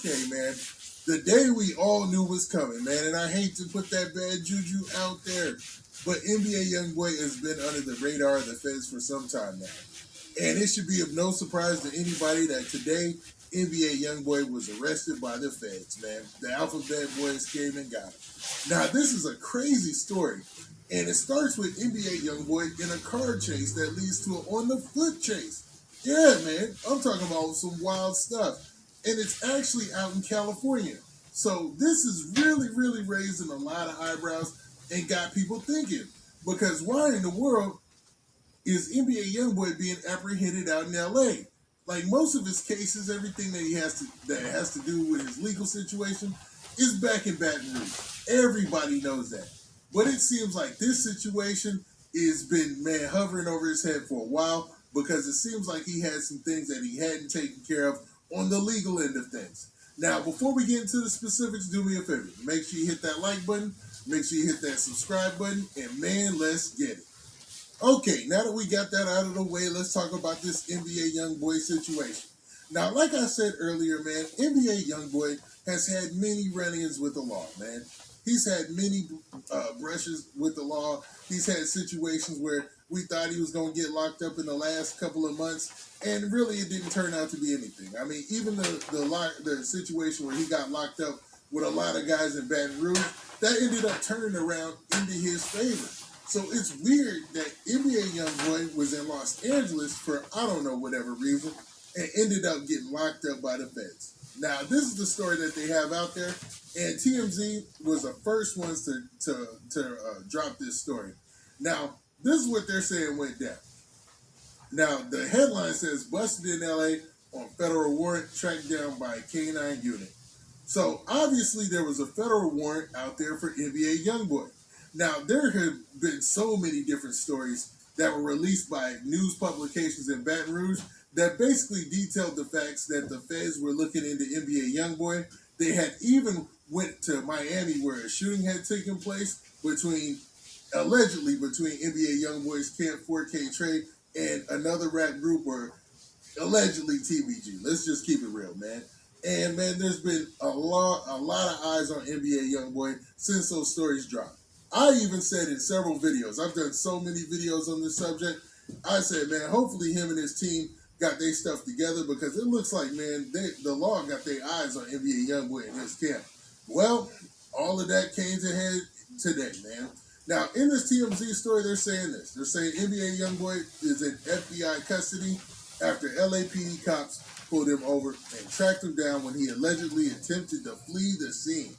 Okay, man. The day we all knew was coming, man, and I hate to put that bad juju out there, but NBA YoungBoy has been under the radar of the feds for some time now. And it should be of no surprise to anybody that today NBA YoungBoy was arrested by the feds, man. The Alphabet Boys came and got him. Now, this is a crazy story, and it starts with NBA YoungBoy in a car chase that leads to an on-the-foot chase. Yeah, man, I'm talking about some wild stuff. And it's actually out in California. So this is really raising a lot of eyebrows and got people thinking. Because why in the world is NBA YoungBoy being apprehended out in LA? Like most of his cases, everything that has to do with his legal situation is back in Baton Rouge. Everybody knows that. But it seems like this situation has been, man, hovering over his head for a while because it seems like he had some things that he hadn't taken care of on the legal end of things. Now, before we get into the specifics, do me a favor. Make sure you hit that like button. Make sure you hit that subscribe button. And man, let's get it. Okay, now that we got that out of the way, let's talk about this NBA YoungBoy situation. Now, like I said earlier, man, NBA YoungBoy has had many run-ins with the law, man. He's had many brushes with the law. He's had situations where we thought he was going to get locked up in the last couple of months, and really it didn't turn out to be anything. I mean, even the situation where he got locked up with a lot of guys in Baton Rouge, that ended up turning around into his favor. So it's weird that NBA YoungBoy was in Los Angeles for, I don't know, whatever reason, and ended up getting locked up by the feds. Now, this is the story that they have out there, and TMZ was the first ones to drop this story. Now, this is what they're saying went down. Now, the headline says, busted in LA on federal warrant, tracked down by a K-9 unit. So, obviously, there was a federal warrant out there for NBA YoungBoy. Now, there have been so many different stories that were released by news publications in Baton Rouge that basically detailed the facts that the feds were looking into NBA YoungBoy. They had even went to Miami where a shooting had taken place allegedly between NBA YoungBoy's Camp 4K Trey and another rap group, or allegedly TBG. Let's just keep it real, man. And man, there's been a lot of eyes on NBA YoungBoy since those stories dropped. I even said in several videos, I've done so many videos on this subject, I said, man, hopefully him and his team got their stuff together, because it looks like, man, the law got their eyes on NBA YoungBoy in his camp. Well, all of that came to head today, man. Now, in this TMZ story, they're saying this. They're saying NBA YoungBoy is in FBI custody after LAPD cops pulled him over and tracked him down when he allegedly attempted to flee the scene.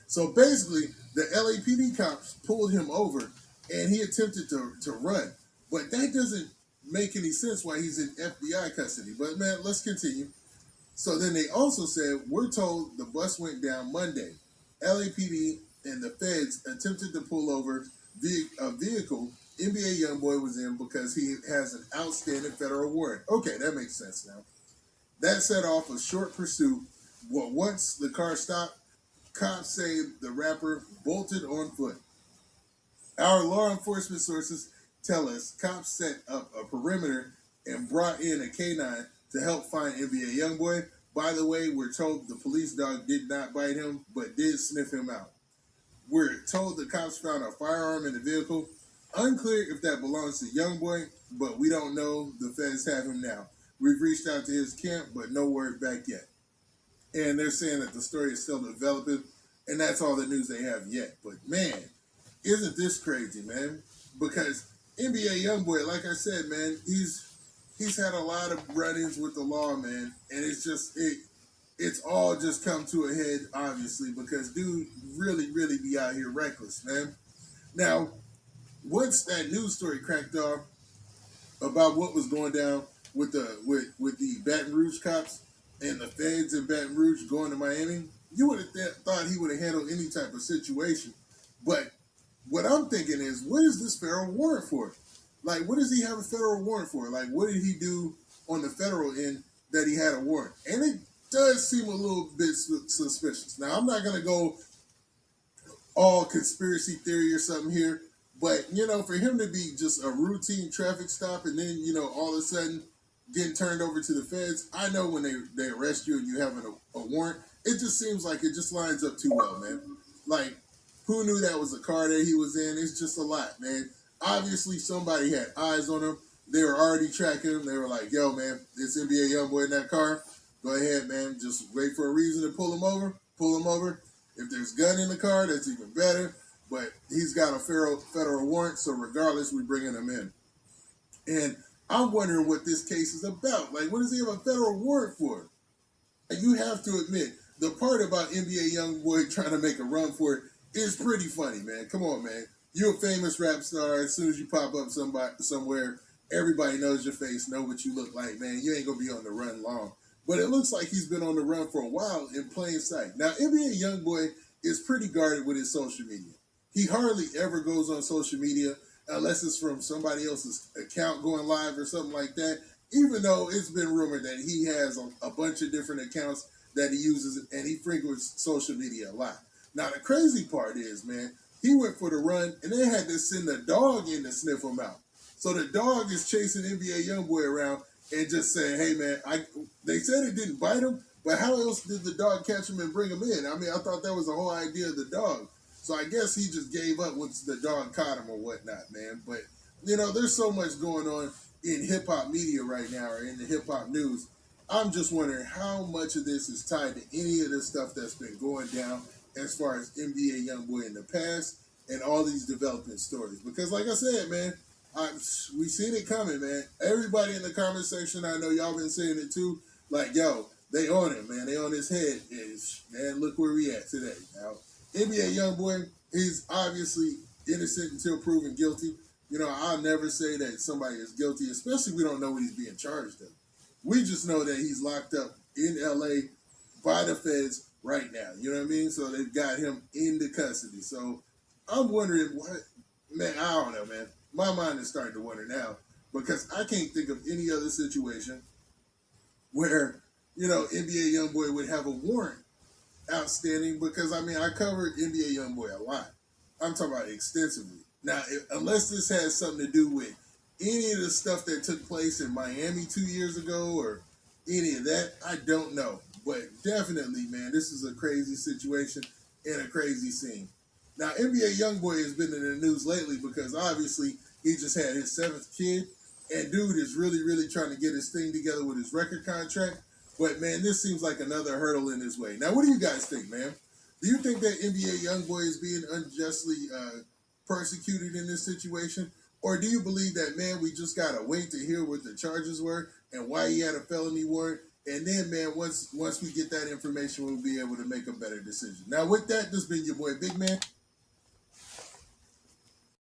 So basically, the LAPD cops pulled him over and he attempted to run. But that doesn't make any sense why he's in FBI custody. But man, let's continue. So then they also said, we're told the bus went down Monday. LAPD and the feds attempted to pull over a vehicle NBA YoungBoy was in because he has an outstanding federal warrant. Okay, that makes sense now. That set off a short pursuit. Well, once the car stopped, cops say the rapper bolted on foot. Our law enforcement sources tell us cops set up a perimeter and brought in a K-9 to help find NBA YoungBoy. By the way, we're told the police dog did not bite him, but did sniff him out. We're told the cops found a firearm in the vehicle. Unclear if that belongs to YoungBoy, but we don't know. The feds have him now. We've reached out to his camp, but no word back yet. And they're saying that the story is still developing, and that's all the news they have yet. But man, isn't this crazy, man? Because NBA YoungBoy, like I said, man, he's had a lot of run-ins with the law, man, and it's all just come to a head, obviously, because dude really be out here reckless, man. Now, once that news story cracked off about what was going down with the Baton Rouge cops and the feds in Baton Rouge going to Miami, you would have thought he would have handled any type of situation. But what I'm thinking is, what is this federal warrant for? Like, what does he have a federal warrant for? Like, what did he do on the federal end that he had a warrant? And it does seem a little bit suspicious. Now, I'm not going to go all conspiracy theory or something here, but, for him to be just a routine traffic stop and then, all of a sudden getting turned over to the feds. I know when they arrest you and you have a warrant, it just seems like it just lines up too well, man. Like, who knew that was a car that he was in? It's just a lot, man. Obviously, somebody had eyes on him. They were already tracking him. They were like, yo, man, this NBA young boy in that car. Go ahead, man. Just wait for a reason to pull him over. Pull him over. If there's a gun in the car, that's even better. But he's got a federal warrant, so regardless, we're bringing him in. And I'm wondering what this case is about. Like, what does he have a federal warrant for? And you have to admit, the part about NBA YoungBoy trying to make a run for it is pretty funny, man. Come on, man. You're a famous rap star. As soon as you pop up somewhere, everybody knows your face, know what you look like, man. You ain't going to be on the run long. But it looks like he's been on the run for a while in plain sight. Now, NBA YoungBoy is pretty guarded with his social media. He hardly ever goes on social media unless it's from somebody else's account going live or something like that, even though it's been rumored that he has a bunch of different accounts that he uses, and he frequents social media a lot. Now, the crazy part is, man, he went for the run, and they had to send a dog in to sniff him out. So the dog is chasing NBA YoungBoy around and just saying, hey, man, they said it didn't bite him, but how else did the dog catch him and bring him in? I mean, I thought that was the whole idea of the dog. So I guess he just gave up once the dog caught him or whatnot, man. But, you know, there's so much going on in hip-hop media right now, or in the hip-hop news. I'm just wondering how much of this is tied to any of the stuff that's been going down as far as NBA YoungBoy in the past and all these developing stories. Because, like I said, man, we seen it coming, man. Everybody in the comment section, I know y'all been saying it too, like, yo, they on him, man. They on his head. Man, look where we at today. Now, NBA YoungBoy, he's obviously innocent until proven guilty. You know, I'll never say that somebody is guilty, especially if we don't know what he's being charged of. We just know that he's locked up in LA by the feds right now. You know what I mean? So they've got him into custody. So I'm wondering what, man, I don't know, man. My mind is starting to wonder now because I can't think of any other situation where, you know, NBA YoungBoy would have a warrant outstanding because, I mean, I covered NBA YoungBoy a lot. I'm talking about extensively. Now, unless this has something to do with any of the stuff that took place in Miami 2 years ago or any of that, I don't know. But definitely, man, this is a crazy situation and a crazy scene. Now, NBA YoungBoy has been in the news lately because obviously he just had his 7th kid, and dude is really, really trying to get his thing together with his record contract. But, man, this seems like another hurdle in his way. Now, what do you guys think, man? Do you think that NBA YoungBoy is being unjustly persecuted in this situation? Or do you believe that, man, we just got to wait to hear what the charges were and why he had a felony warrant? And then, man, once we get that information, we'll be able to make a better decision. Now, with that, this has been your boy, Big Man.